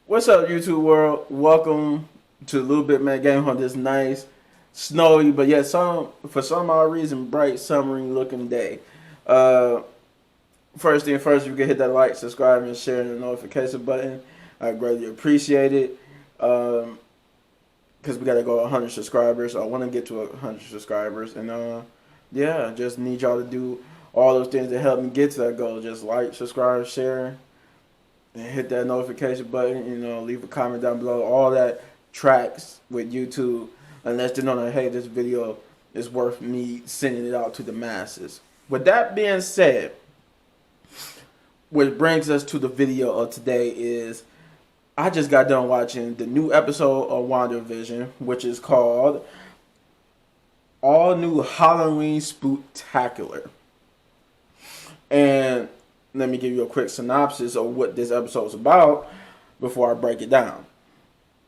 What's up, YouTube world? Welcome to a little bit man game on this nice, snowy, but yet for some odd reason bright, summery looking day. Uh, First thing first, you can hit that like, subscribe, and share the notification button. I greatly appreciate it. Because we gotta go 100 subscribers. I want to get to 100 subscribers, and yeah, just need y'all to do all those things to help me get to that goal. Just like, subscribe, share, and hit that notification button. Leave a comment down below. All that tracks with YouTube, unless they know that hey, this video is worth me sending it out to the masses. With that being said, what brings us to the video of today is I just got done watching the new episode of WandaVision, which is called All-New Halloween Spooktacular. And let me give you a quick synopsis of what this episode is about before I break it down.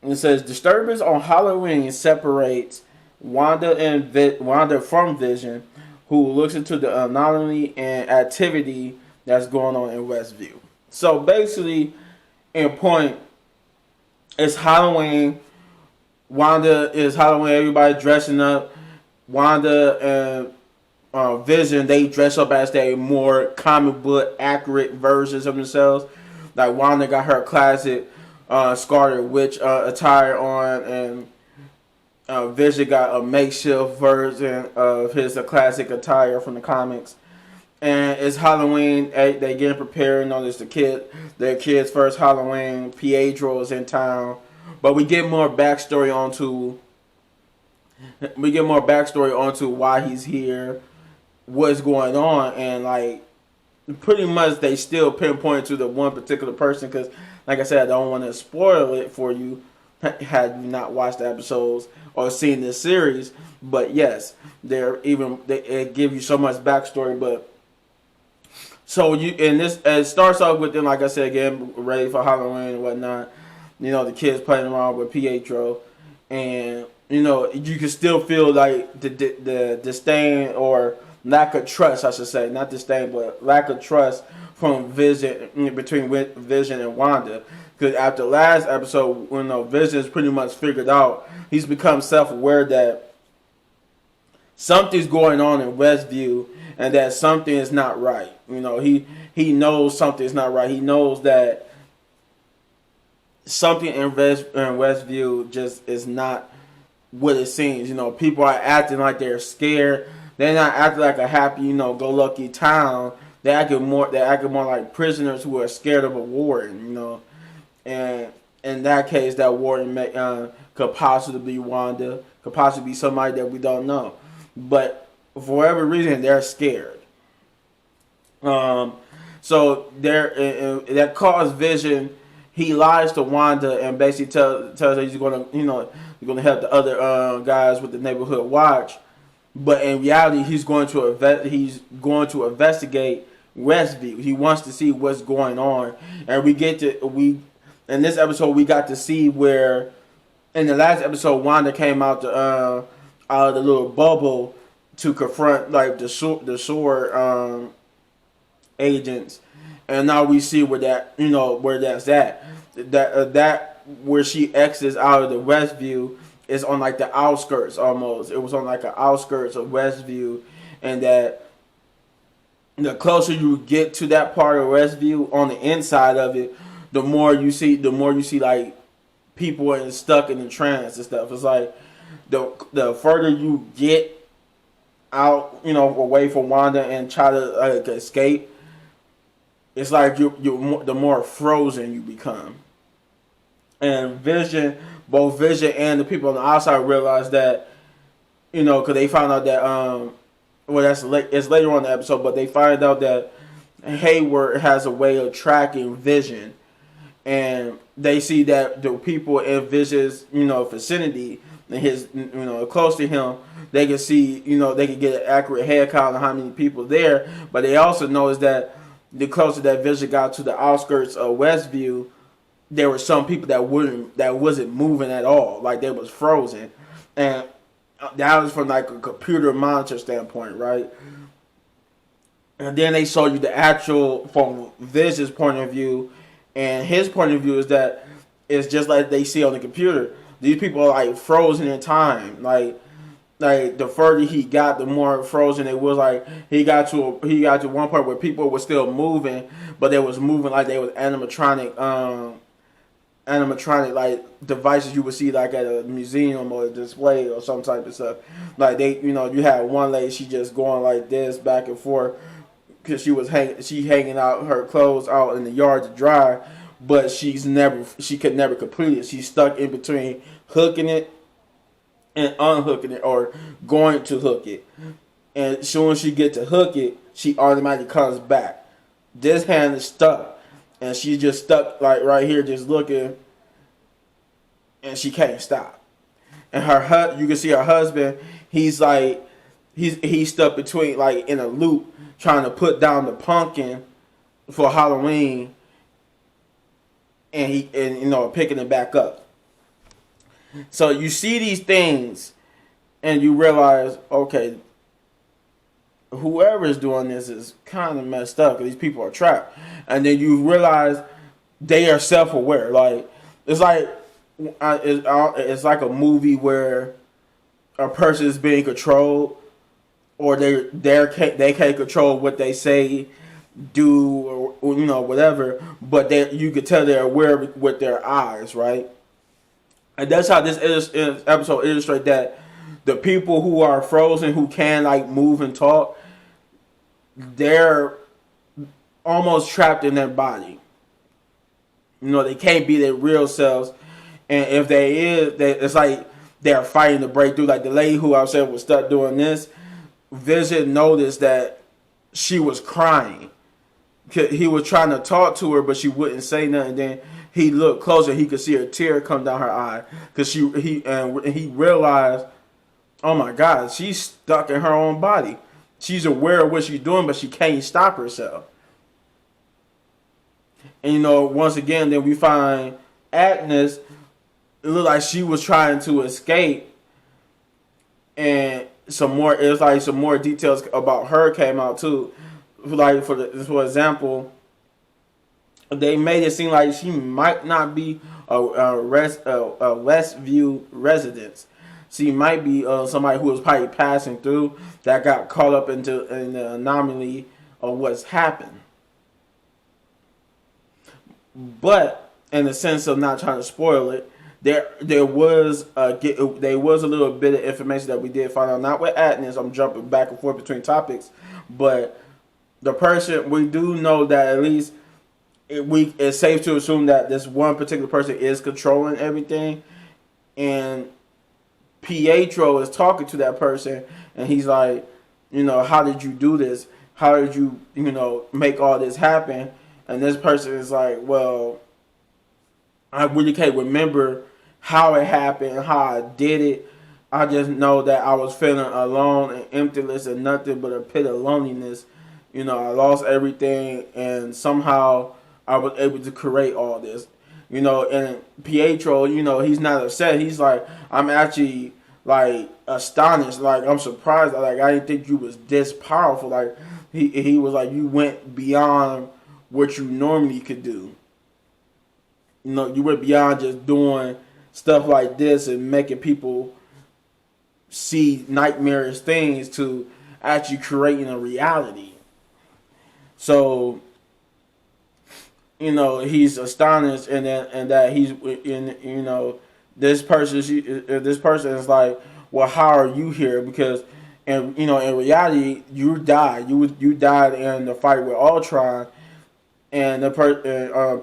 It says, disturbance on Halloween separates Wanda from Vision, who looks into the anomaly and activity that's going on in Westview. So basically, in point, it's Halloween. Wanda is Halloween. Everybody dressing up. Wanda and Vision, they dress up as they more comic book accurate versions of themselves. Like Wanda got her classic Scarlet Witch attire on, and Vision got a makeshift version of his classic attire from the comics. And it's Halloween. They getting prepared. It's their kid's first Halloween. Pietro is in town, but we get more backstory onto why he's here, what's going on, and like pretty much they still pinpoint to the one particular person. Because, like I said, I don't want to spoil it for you had you not watched the episodes or seen this series. But yes, it give you so much backstory, but. So it starts off with them, like I said, getting ready for Halloween and whatnot. The kids playing around with Pietro, and you can still feel like the disdain or lack of trust, I should say, not disdain, but lack of trust from Vision between Vision and Wanda. Because after last episode, when Vision's pretty much figured out, he's become self-aware that something's going on in Westview. And that something is not right. He knows something is not right. He knows that something in Westview just is not what it seems. People are acting like they're scared. They're not acting like a happy, go-lucky town. They're acting more like prisoners who are scared of a warden. And in that case, that warden could possibly be Wanda, could possibly be somebody that we don't know, but. For whatever reason, they're scared. So that caused Vision. He lies to Wanda and basically tells her he's gonna help the other guys with the neighborhood watch. But in reality, he's going to investigate Westview. He wants to see what's going on, and in this episode we got to see where in the last episode Wanda came out of the little bubble to confront like the sword agents, and now we see where that's at. That where she exits out of the Westview is on like the outskirts almost. It was on like the outskirts of Westview, and that the closer you get to that part of Westview on the inside of it, the more you see like people are stuck in the trance and stuff. It's like the further you get out, away from Wanda and try to escape, it's like the more frozen you become. And both Vision and the people on the outside realize that, because they found out that it's later on in the episode, but they find out that Hayward has a way of tracking Vision, and they see that the people in Vision's vicinity and his close to him, they can see, they can get an accurate head count of how many people there. But they also notice that the closer that Vision got to the outskirts of Westview, there were some people that wasn't moving at all, like they was frozen, and that was from like a computer monitor standpoint, right? And then they show you the actual from Viz's point of view, and his point of view is that it's just like they see on the computer. These people are like frozen in time. Like the further he got, the more frozen it was. Like he got to one part where people were still moving, but they was moving like they was animatronic like devices you would see like at a museum or a display or some type of stuff. Like they, you had one lady, she just going like this back and forth because she hanging out her clothes out in the yard to dry, but she could never complete it. She's stuck in between hooking it and unhooking it or going to hook it. And as soon as she get to hook it, she automatically comes back. This hand is stuck. And she's just stuck like right here just looking. And she can't stop. And you can see her husband, he's like, he's stuck between like in a loop trying to put down the pumpkin for Halloween. And picking it back up. So you see these things and you realize, okay, whoever is doing this is kind of messed up because these people are trapped. And then you realize they are self-aware. Like it's like a movie where a person is being controlled, or they can't control what they say, do, or whatever. But you could tell they're aware with their eyes, right? And that's how this episode illustrates that the people who are frozen, who can like move and talk, they're almost trapped in their body. They can't be their real selves. And if it's like they're fighting to break through. Like the lady who I said was stuck doing this, Vision noticed that she was crying. He was trying to talk to her, but she wouldn't say nothing. Then he looked closer. He could see a tear come down her eye because he realized, oh my God, she's stuck in her own body. She's aware of what she's doing, but she can't stop herself. And once again, then we find Agnes. It looked like she was trying to escape, and some more details about her came out too. Like for example, they made it seem like she might not be a Westview resident. She might be somebody who was probably passing through that got caught up in the anomaly of what's happened. But in the sense of not trying to spoil it, there was a little bit of information that we did find out. Not with Agnes, I'm jumping back and forth between topics, but the person, we do know that at least it's safe to assume that this one particular person is controlling everything, and Pietro is talking to that person, and he's like, how did you do this? How did you, make all this happen? And this person is like, well, I really can't remember how it happened, how I did it. I just know that I was feeling alone and emptiness and nothing but a pit of loneliness. I lost everything, and somehow I was able to create all this. And Pietro, he's not upset. He's like, I'm actually like astonished. Like, I'm surprised. Like, I didn't think you was this powerful. Like, he was like, you went beyond what you normally could do. You went beyond just doing stuff like this and making people see nightmarish things to actually creating a reality. So, he's astonished, and that he's this person is like, well, how are you here? Because in reality, you died. You died in the fight with Ultron. And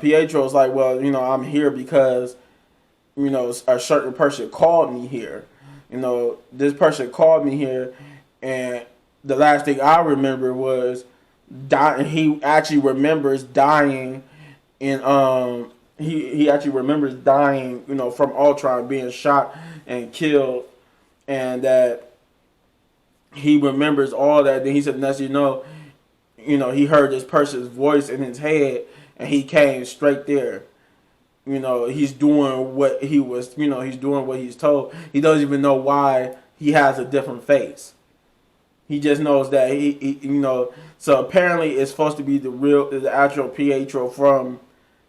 Pietro's like, well, I'm here because, a certain person called me here. This person called me here, and the last thing I remember was dying. He actually remembers dying he actually remembers dying, from Ultron, being shot and killed, and that he remembers all that. Then he said, next he heard this person's voice in his head, and he came straight there. He's doing what he was, he's doing what he's told. He doesn't even know why he has a different face. He just knows that he so apparently it's supposed to be the actual Pietro from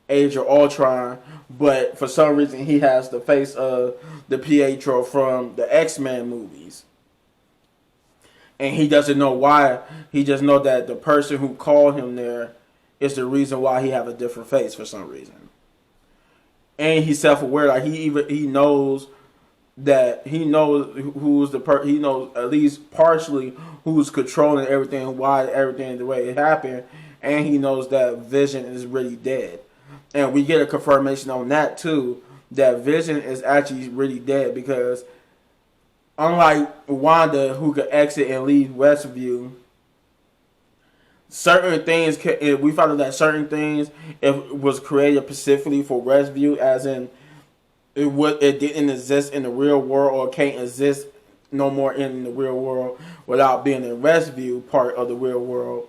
Age of Ultron, but for some reason he has the face of the Pietro from the X-Men movies. And he doesn't know why. He just know that the person who called him there is the reason why he have a different face for some reason. And he's self-aware. Like he knows that he knows who's he knows at least partially who's controlling everything, why everything the way it happened, and he knows that Vision is really dead. And we get a confirmation on that too, that Vision is actually really dead, because unlike Wanda, who could exit and leave Westview, certain things we found out that certain things it was created specifically for Westview, as in it didn't exist in the real world, or can't exist no more in the real world without being in Westview part of the real world.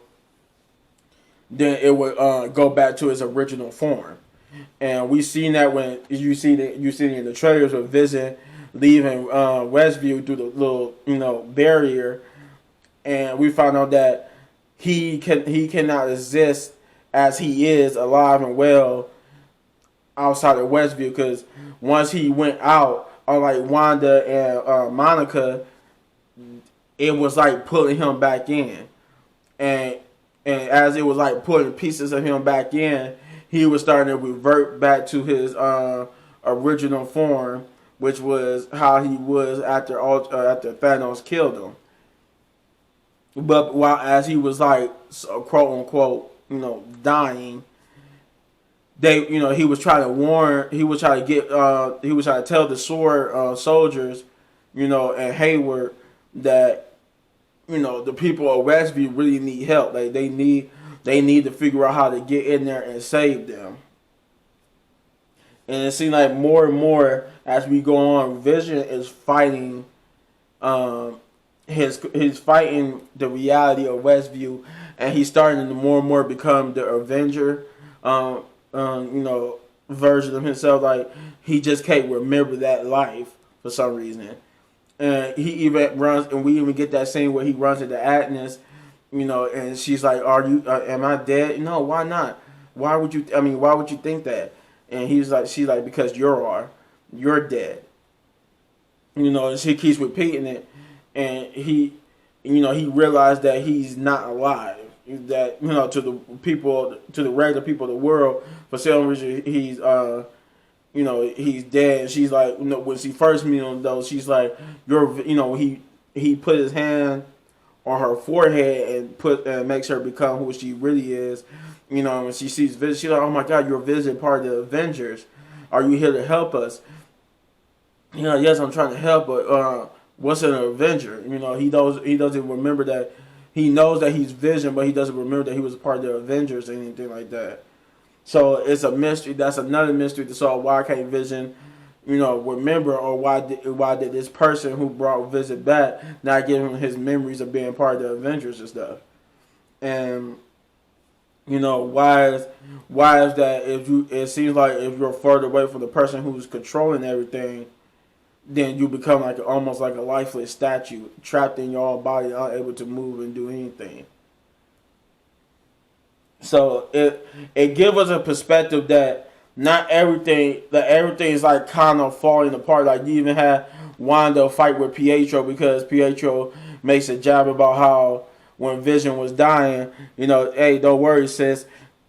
Then it would go back to its original form, and we seen that when you see in the trailers with Vision leaving Westview through the little barrier, and we found out that he cannot exist as he is alive and well outside of Westview, because once he went out, unlike Wanda and Monica, it was like pulling him back in, and as it was like putting pieces of him back in, he was starting to revert back to his original form, which was how he was after Thanos killed him. But as he was like quote unquote dying, he was trying to warn, he was trying to tell the Sword soldiers, and Hayward, that the people of Westview really need help. Like they need to figure out how to get in there and save them. And it seems like more and more as we go on, Vision is fighting he's fighting the reality of Westview, and he's starting to more and more become the Avenger version of himself. Like he just can't remember that life for some reason. And he even runs, and we even get that scene where he runs into Agnes, and she's like, am I dead? No, why not? Why would you think that? And she's like, because you're dead. And she keeps repeating it, and he realized that he's not alive. That, to the regular people of the world, for some reason he's he's dead. And she's like, when she first meets him though, she's like, he put his hand on her forehead and makes her become who she really is. When she sees Vision, she's like, oh my God, you're Vision, part of the Avengers. Are you here to help us? Yes, I'm trying to help, but what's an Avenger? He doesn't remember that. He knows that he's Vision, but he doesn't remember that he was a part of the Avengers or anything like that. So it's a mystery. That's another mystery to solve. Why can't Vision, remember, or why did this person who brought Vision back not give him his memories of being part of the Avengers and stuff? And why is that? It seems like if you're further away from the person who's controlling everything, then you become almost like a lifeless statue, trapped in your own body, unable to move and do anything. So it gives us a perspective that everything's like kind of falling apart. Like you even had Wanda fight with Pietro, because Pietro makes a jab about how when Vision was dying, hey, don't worry, sis.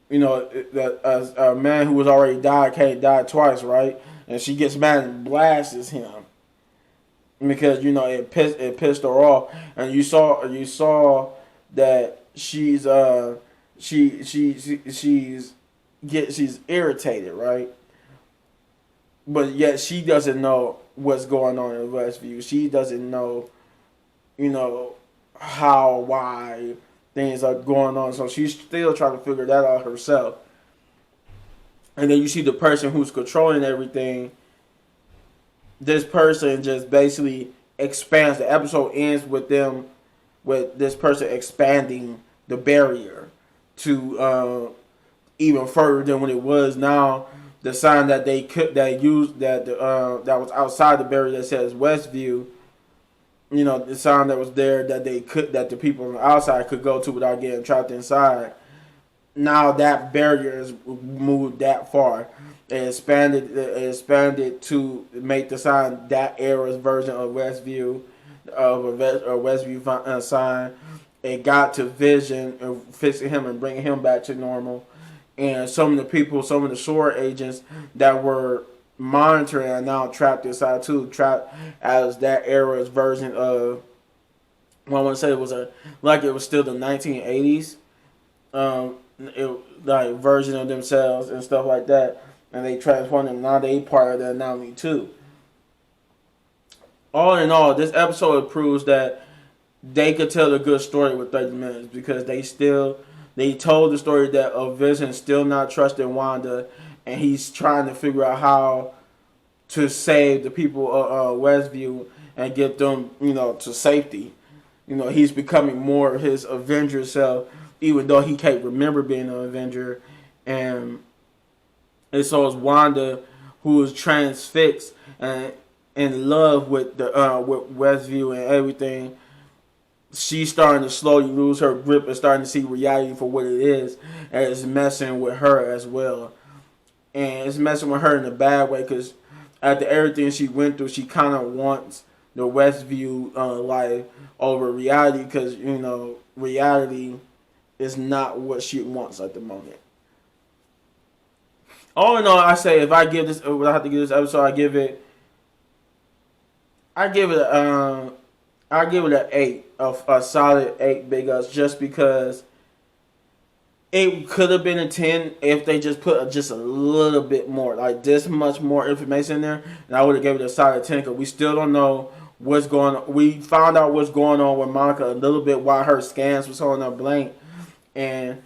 That a man who was already died can't die twice, right? And she gets mad and blasts him because it pissed her off, and you saw that she's irritated, right? But yet she doesn't know what's going on in Westview. She doesn't know, why things are going on. So she's still trying to figure that out herself. And then you see the person who's controlling everything. This person just basically expands. The episode ends with this person expanding the barrier to even further than what it was. Now the sign that that was outside the barrier that says Westview, the sign that was there that the people on the outside could go to without getting trapped inside, now that barrier has moved that far. It expanded to make the sign that era's version of Westview, sign. It got to Vision and fixing him and bringing him back to normal. And some of the people, some of the SWORD agents that were monitoring are now trapped inside too, trapped as that era's version of. Well, I want to say it was it was still the 1980s, like version of themselves and stuff like that, and they transformed them. Now they part of the anomaly too. All in all, this episode proves that they could tell a good story with 30 minutes because they told the story that a Vision still not trusting Wanda, and he's trying to figure out how to save the people of Westview and get them, to safety. He's becoming more of his Avenger self, even though he can't remember being an Avenger. And so it's Wanda, who is transfixed and in love with with Westview and everything. She's starting to slowly lose her grip and starting to see reality for what it is, and it's messing with her as well. And it's messing with her in a bad way because after everything she went through, she kind of wants the Westview life over reality because reality is not what she wants at the moment. All in all, I say if I have to give this episode, I give it an 8, a solid 8 big ups, just because it could have been a 10 if they just put just a little bit more, like this much more information in there, and I would have given it a solid 10 because we still don't know what's going on. We found out what's going on with Monica a little bit while her scans was holding up blank, and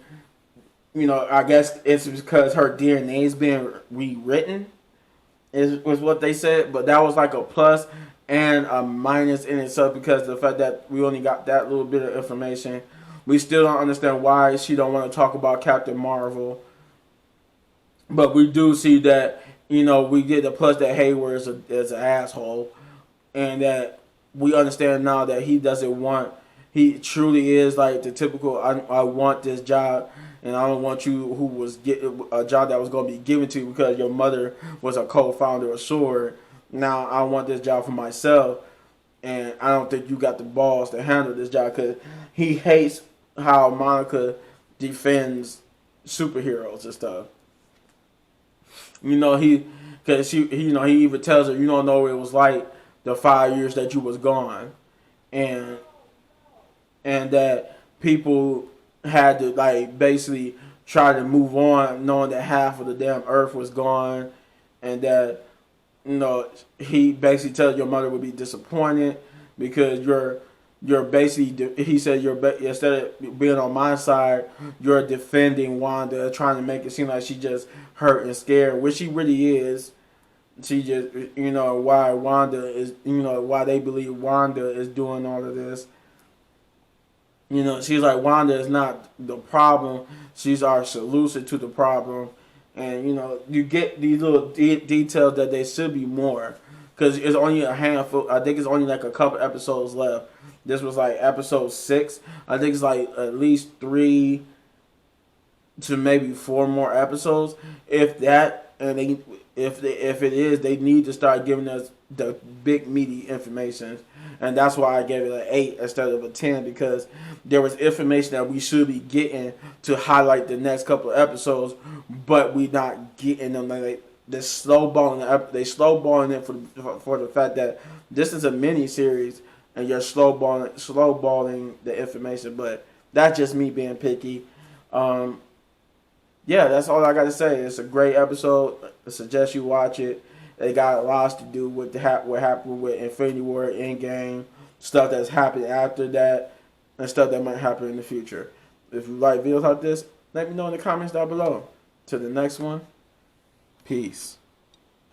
I guess it's because her DNA is being rewritten, was what they said, but that was like a plus and a minus in itself because of the fact that we only got that little bit of information. We still don't understand why she don't want to talk about Captain Marvel, but we do see that we get the plus that Hayward is an asshole, and that we understand now that he truly is like the typical I want this job and I don't want you who was getting a job that was going to be given to you because your mother was a co-founder of SWORD. Now I want this job for myself, and I don't think you got the balls to handle this job because he hates how Monica defends superheroes and stuff. He even tells her, you don't know what it was like the 5 years that you was gone, and that people had to like basically try to move on knowing that half of the damn earth was gone, and that he basically tells your mother would be disappointed because you're basically, he said, instead of being on my side, you're defending Wanda, trying to make it seem like she just hurt and scared, which she really is. She just, why Wanda is, why they believe Wanda is doing all of this. She's like, Wanda is not the problem. She's our solution to the problem. And, you get these little details that there should be more. Because it's only a handful. I think it's only like a couple episodes left. This was like episode 6. I think it's like at least 3 to maybe 4 more episodes. If that, and if it is, they need to start giving us the big meaty information. And that's why I gave it an 8 instead of a 10, because there was information that we should be getting to highlight the next couple of episodes, but we not getting them. They slow balling it for the fact that this is a mini series and you're slow balling the information. But that's just me being picky. Yeah, that's all I got to say. It's a great episode. I suggest you watch it. It got lots to do with what happened with Infinity War, Endgame, stuff that's happened after that, and stuff that might happen in the future. If you like videos like this, let me know in the comments down below. Till the next one, peace.